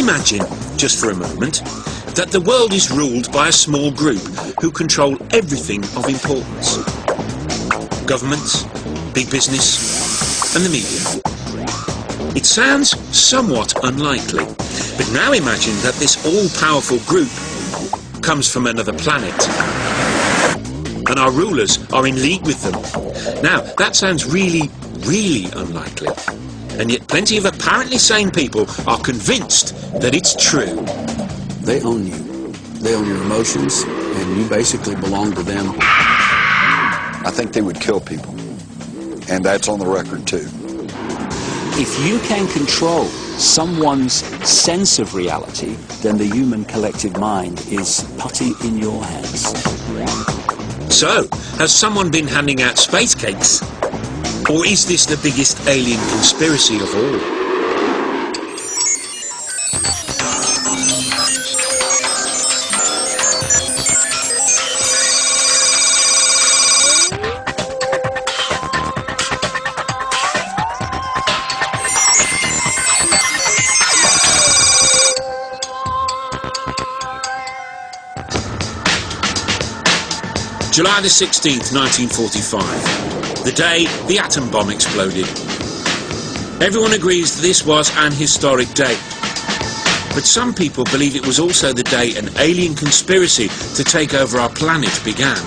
imagine, just for a moment, that the world is ruled by a small group who control everything of importance. Governments, big business, and the media. It sounds somewhat unlikely, but now imagine that this all-powerful group comes from another planet, and our rulers are in league with them. Now, that sounds really, really unlikely, and yet plenty of apparently sane people are convinced that it's true. They own you. They own your emotions, and you basically belong to them. I think they would kill people, and that's on the record too. If you can control someone's sense of reality, then the human collective mind is putty in your hands. So, has someone been handing out space cakes? Or is this the biggest alien conspiracy of all? July the 16th, 1945, the day the atom bomb exploded. Everyone agrees this was an historic day, but some people believe it was also the day an alien conspiracy to take over our planet began.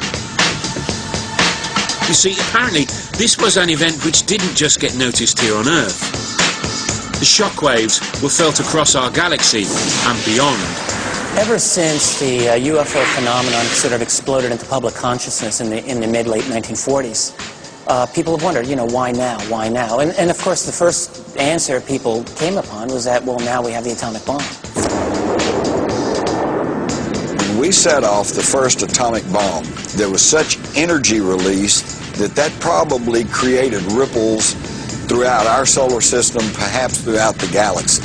You see, apparently this was an event which didn't just get noticed here on Earth. The shockwaves were felt across our galaxy and beyond. Ever since the UFO phenomenon sort of exploded into public consciousness in the mid-late 1940s, people have wondered, you know, why now? Why now? And of course, the first answer people came upon was that, well, now we have the atomic bomb. When we set off the first atomic bomb, there was such energy released that probably created ripples throughout our solar system, perhaps throughout the galaxy.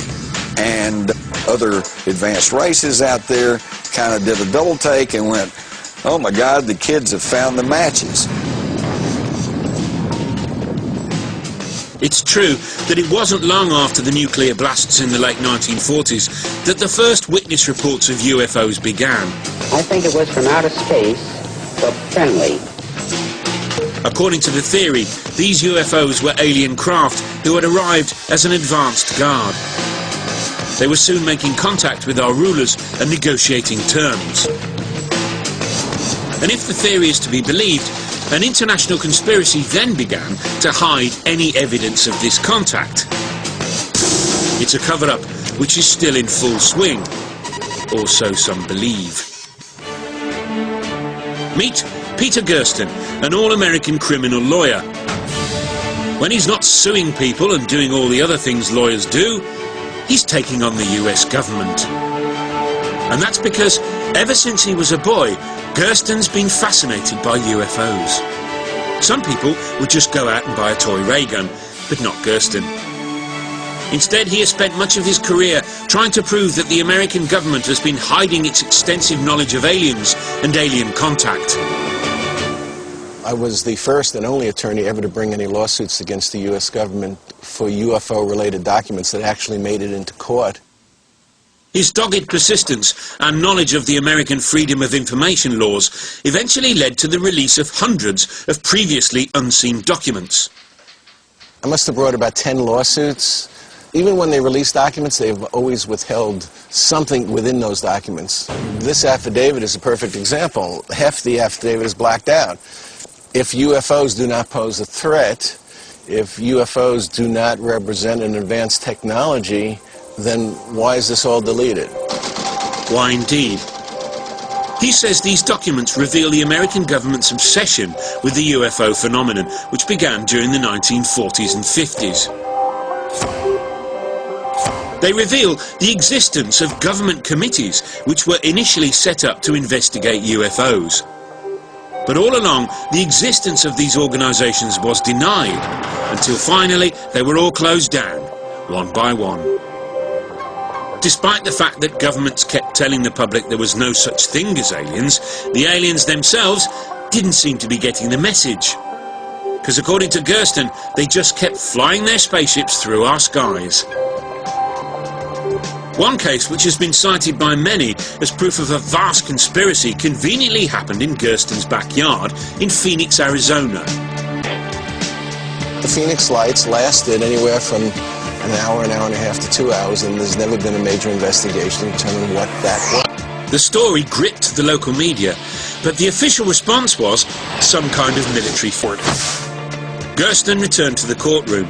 And other advanced races out there kind of did a double take and went, oh my God, the kids have found the matches. It's true that it wasn't long after the nuclear blasts in the late 1940s that the first witness reports of UFOs began. I think it was from outer space, but friendly. According to the theory, these UFOs were alien craft who had arrived as an advanced guard. They were soon making contact with our rulers and negotiating terms. And if the theory is to be believed, an international conspiracy then began to hide any evidence of this contact. It's a cover-up which is still in full swing, or so some believe. Meet Peter Gersten, an all-American criminal lawyer. When he's not suing people and doing all the other things lawyers do, he's taking on the US government. And that's because, ever since he was a boy, Gersten's been fascinated by UFOs. Some people would just go out and buy a toy ray gun, but not Gersten. Instead, he has spent much of his career trying to prove that the American government has been hiding its extensive knowledge of aliens and alien contact. I was the first and only attorney ever to bring any lawsuits against the U.S. government for UFO-related documents that actually made it into court. His dogged persistence and knowledge of the American Freedom of Information laws eventually led to the release of hundreds of previously unseen documents. I must have brought about 10 lawsuits. Even when they release documents, they've always withheld something within those documents. This affidavit is a perfect example. Half the affidavit is blacked out. If UFOs do not pose a threat, if UFOs do not represent an advanced technology, then why is this all deleted? Why indeed? He says these documents reveal the American government's obsession with the UFO phenomenon, which began during the 1940s and 50s. They reveal the existence of government committees which were initially set up to investigate UFOs. But all along, the existence of these organisations was denied, until finally they were all closed down, one by one. Despite the fact that governments kept telling the public there was no such thing as aliens, the aliens themselves didn't seem to be getting the message. Because according to Gersten, they just kept flying their spaceships through our skies. One case, which has been cited by many as proof of a vast conspiracy, conveniently happened in Gersten's backyard in Phoenix, Arizona. The Phoenix lights lasted anywhere from an hour and a half to 2 hours, and there's never been a major investigation to determine what that was. The story gripped the local media, but the official response was some kind of military fort. Gersten returned to the courtroom,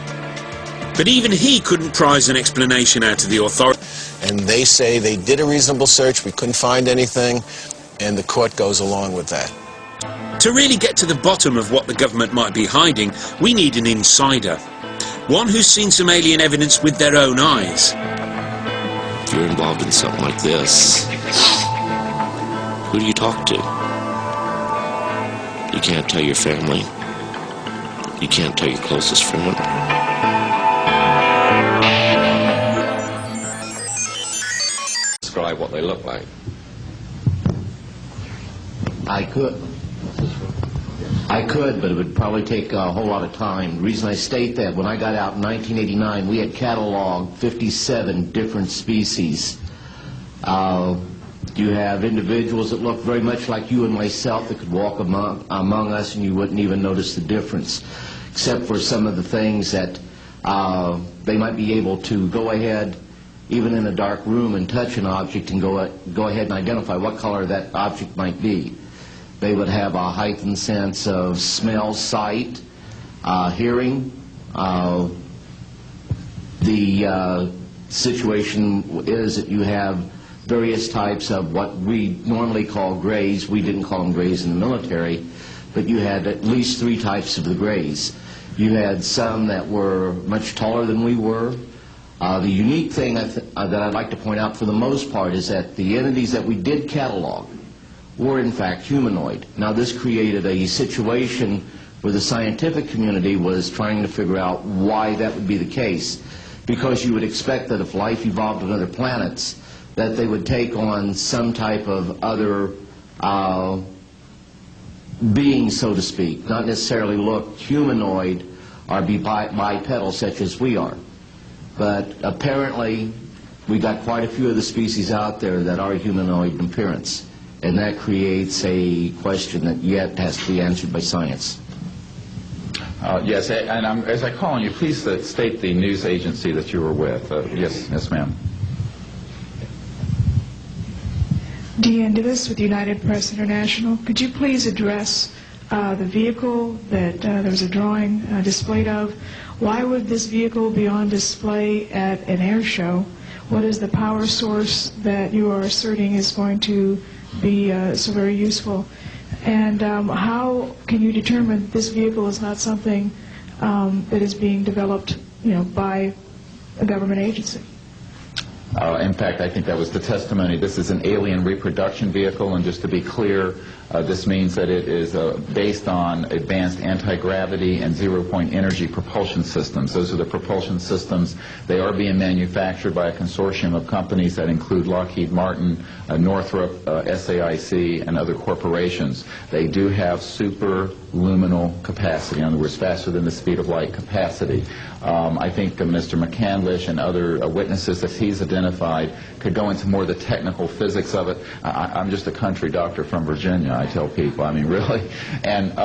but even he couldn't prize an explanation out of the authorities. And they say they did a reasonable search, we couldn't find anything, and the court goes along with that. To really get to the bottom of what the government might be hiding, we need an insider. One who's seen some alien evidence with their own eyes. If you're involved in something like this, who do you talk to? You can't tell your family. You can't tell your closest friend. Describe what they look like. I could, but it would probably take a whole lot of time. The reason I state that, when I got out in 1989, we had cataloged 57 different species. You have individuals that look very much like you and myself that could walk among us and you wouldn't even notice the difference, except for some of the things that they might be able to go ahead, even in a dark room, and touch an object and go ahead and identify what color that object might be. They would have a heightened sense of smell, sight, hearing. The situation is that you have various types of what we normally call grays. We didn't call them grays in the military, but you had at least 3 types of the grays. You had some that were much taller than we were. The unique thing that I'd like to point out for the most part is that the entities that we did catalog were in fact humanoid. Now this created a situation where the scientific community was trying to figure out why that would be the case, because you would expect that if life evolved on other planets that they would take on some type of other being, so to speak, not necessarily look humanoid or be bipedal such as we are. But apparently we got quite a few of the species out there that are humanoid in appearance. And that creates a question that yet has to be answered by science. Yes, and as I call on you, please state the news agency that you were with. Yes, ma'am. Deanne Davis with United Press International. Could you please address the vehicle that there was a drawing displayed of? Why would this vehicle be on display at an air show? What is the power source that you are asserting is going to be so very useful? And how can you determine this vehicle is not something that is being developed, by a government agency? In fact, I think that was the testimony. This is an alien reproduction vehicle, and just to be clear, this means that it is based on advanced anti-gravity and zero-point energy propulsion systems. Those are the propulsion systems. They are being manufactured by a consortium of companies that include Lockheed Martin, Northrop, SAIC, and other corporations. They do have superluminal capacity, in other words, faster than the speed of light capacity. I think Mr. McCandlish and other witnesses that he's identified could go into more of the technical physics of it. I'm just a country doctor from Virginia, I tell people. I mean, really. And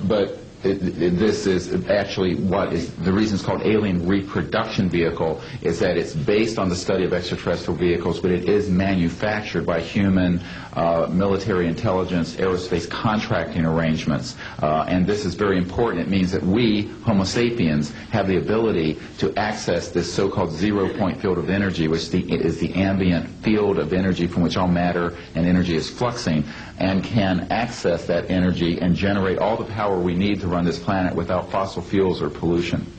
but this is actually what is the reason it's called alien reproduction vehicle, is that it's based on the study of extraterrestrial vehicles, but it is manufactured by human military intelligence, aerospace contracting arrangements. And this is very important. It means that we, Homo sapiens, have the ability to access this so-called zero-point field of energy, which is the ambient field of energy from which all matter and energy is fluxing, and can access that energy and generate all the power we need to run this planet without fossil fuels or pollution.